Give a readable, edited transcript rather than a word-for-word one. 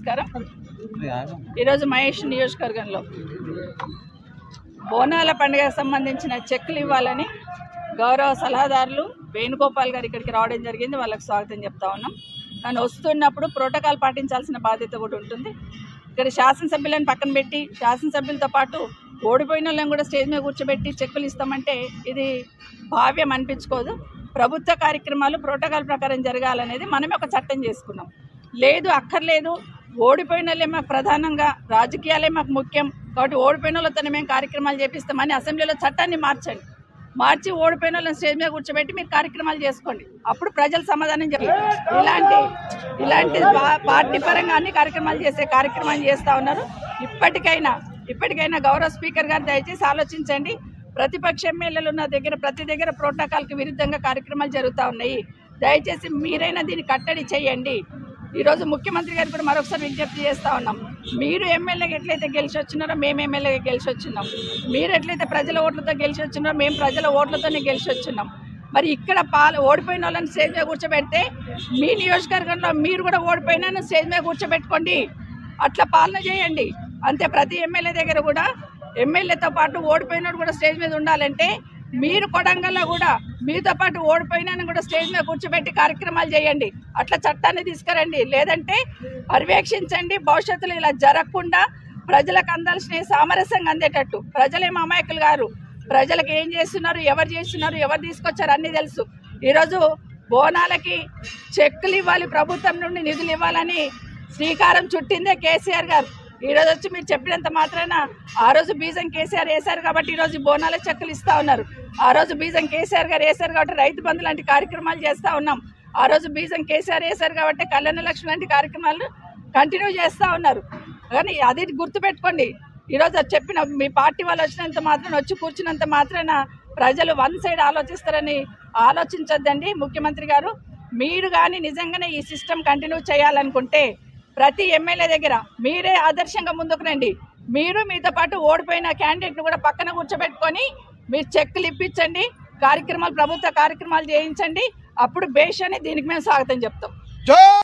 నమస్కారం. ఈరోజు మహేష్ నియోజకవర్గంలో బోనాల పండుగకు సంబంధించిన చెక్కులు ఇవ్వాలని గౌరవ సలహాదారులు వేణుగోపాల్ గారు ఇక్కడికి రావడం జరిగింది. వాళ్ళకి స్వాగతం చెప్తా ఉన్నాం. కానీ వస్తున్నప్పుడు ప్రోటోకాల్ పాటించాల్సిన బాధ్యత కూడా ఉంటుంది. ఇక్కడ శాసనసభ్యులను పక్కన పెట్టి శాసనసభ్యులతో పాటు ఓడిపోయిన వాళ్ళని కూడా స్టేజ్ మీద కూర్చోబెట్టి చెక్కులు ఇస్తామంటే ఇది భావ్యం అనిపించుకోదు. ప్రభుత్వ కార్యక్రమాలు ప్రోటోకాల్ ప్రకారం జరగాలనేది మనమే ఒక చట్టం చేసుకున్నాం. లేదు అక్కర్లేదు, ఓడిపోయిన వాళ్ళే మాకు ప్రధానంగా, రాజకీయాలే మాకు ముఖ్యం కాబట్టి ఓడిపోయిన వాళ్ళతో మేము కార్యక్రమాలు చేపిస్తామని అసెంబ్లీలో చట్టాన్ని మార్చి ఓడిపోయిన వాళ్ళని స్టేజ్ మీద కూర్చోబెట్టి మీరు కార్యక్రమాలు చేసుకోండి. అప్పుడు ప్రజలు సమాధానం చెప్పారు. ఇలాంటి పార్టీ పరంగా అన్ని కార్యక్రమాలు చేస్తా ఉన్నారు. ఇప్పటికైనా గౌరవ స్పీకర్ గారు దయచేసి ఆలోచించండి. ప్రతిపక్ష ఎమ్మెల్యేలు ఉన్న ప్రతి దగ్గర ప్రోటోకాల్కి విరుద్ధంగా కార్యక్రమాలు జరుగుతూ ఉన్నాయి. దయచేసి మీరైనా దీన్ని కట్టడి చేయండి. ఈరోజు ముఖ్యమంత్రి గారు కూడా మరొకసారి విజ్ఞప్తి చేస్తూ ఉన్నాం. మీరు ఎమ్మెల్యేగా ఎట్లయితే గెలిచి వచ్చినారో మేము ఎమ్మెల్యేగా గెలిచి వచ్చినాం. మీరు ఎట్లయితే ప్రజల ఓట్లతో గెలిచి వచ్చినారో మేము ప్రజల ఓట్లతోనే గెలిచి వచ్చినాం. మరి ఇక్కడ ఓడిపోయిన వాళ్ళని స్టేజ్ మీద కూర్చోబెడితే మీ నియోజకవర్గంలో మీరు కూడా ఓడిపోయినా స్టేజ్ మీద కూర్చోబెట్టుకోండి. అట్లా పాలన చేయండి. అంతే. ప్రతి ఎమ్మెల్యే దగ్గర కూడా ఎమ్మెల్యేతో పాటు ఓడిపోయినోడు కూడా స్టేజ్ మీద ఉండాలంటే మీరు కొడంగల్లో కూడా మీతో పాటు ఓడిపోయినా కూడా స్టేజ్ మీద కూర్చోబెట్టి కార్యక్రమాలు చేయండి. అట్లా చట్టాన్ని తీసుకురండి. లేదంటే పర్యవేక్షించండి. భవిష్యత్తులో ఇలా జరగకుండా ప్రజలకు అందాల్సిన సామరస్యంగా అందేటట్టు. ప్రజలేం అమాయకులు గారు. ప్రజలకు ఏం చేస్తున్నారు, ఎవరు తీసుకొచ్చారు అన్నీ తెలుసు. ఈరోజు బోనాలకి చెక్కులు ఇవ్వాలి, ప్రభుత్వం నుండి నిధులు ఇవ్వాలని శ్రీకారం చుట్టిందే కేసీఆర్ గారు. ఈరోజు వచ్చి మీరు చెప్పినంత మాత్రాన ఆ రోజు బీజం కేసీఆర్ వేశారు కాబట్టి ఈరోజు బోనాల చెక్కులు ఇస్తూ ఉన్నారు. ఆ రోజు బీజం కేసీఆర్ గారు వేశారు కాబట్టి రైతు బంధు లాంటి కార్యక్రమాలు చేస్తూ ఉన్నాం. ఆ రోజు బీజం కేసీఆర్ వేశారు కాబట్టి కళ్యాణ లక్ష్మి లాంటి కార్యక్రమాలు కంటిన్యూ చేస్తూ ఉన్నారు. కానీ అది గుర్తుపెట్టుకోండి. ఈరోజు చెప్పిన మీ పార్టీ వాళ్ళు వచ్చినంత మాత్రాన, వచ్చి కూర్చున్నంత మాత్రాన ప్రజలు వన్ సైడ్ ఆలోచిస్తారని ఆలోచించొద్దండి. ముఖ్యమంత్రి గారు, మీరు కానీ నిజంగానే ఈ సిస్టమ్ కంటిన్యూ చేయాలనుకుంటే ప్రతి ఎమ్మెల్యే దగ్గర మీరే ఆదర్శంగా ముందుకు రండి. మీరు మీతో పాటు ఓడిపోయిన క్యాండిడేట్ను కూడా పక్కన కూర్చోబెట్టుకొని మీరు చెక్కులు ఇప్పించండి, ప్రభుత్వ కార్యక్రమాలు చేయించండి. అప్పుడు బేష్ అని దీనికి మేము స్వాగతం చెప్తాం.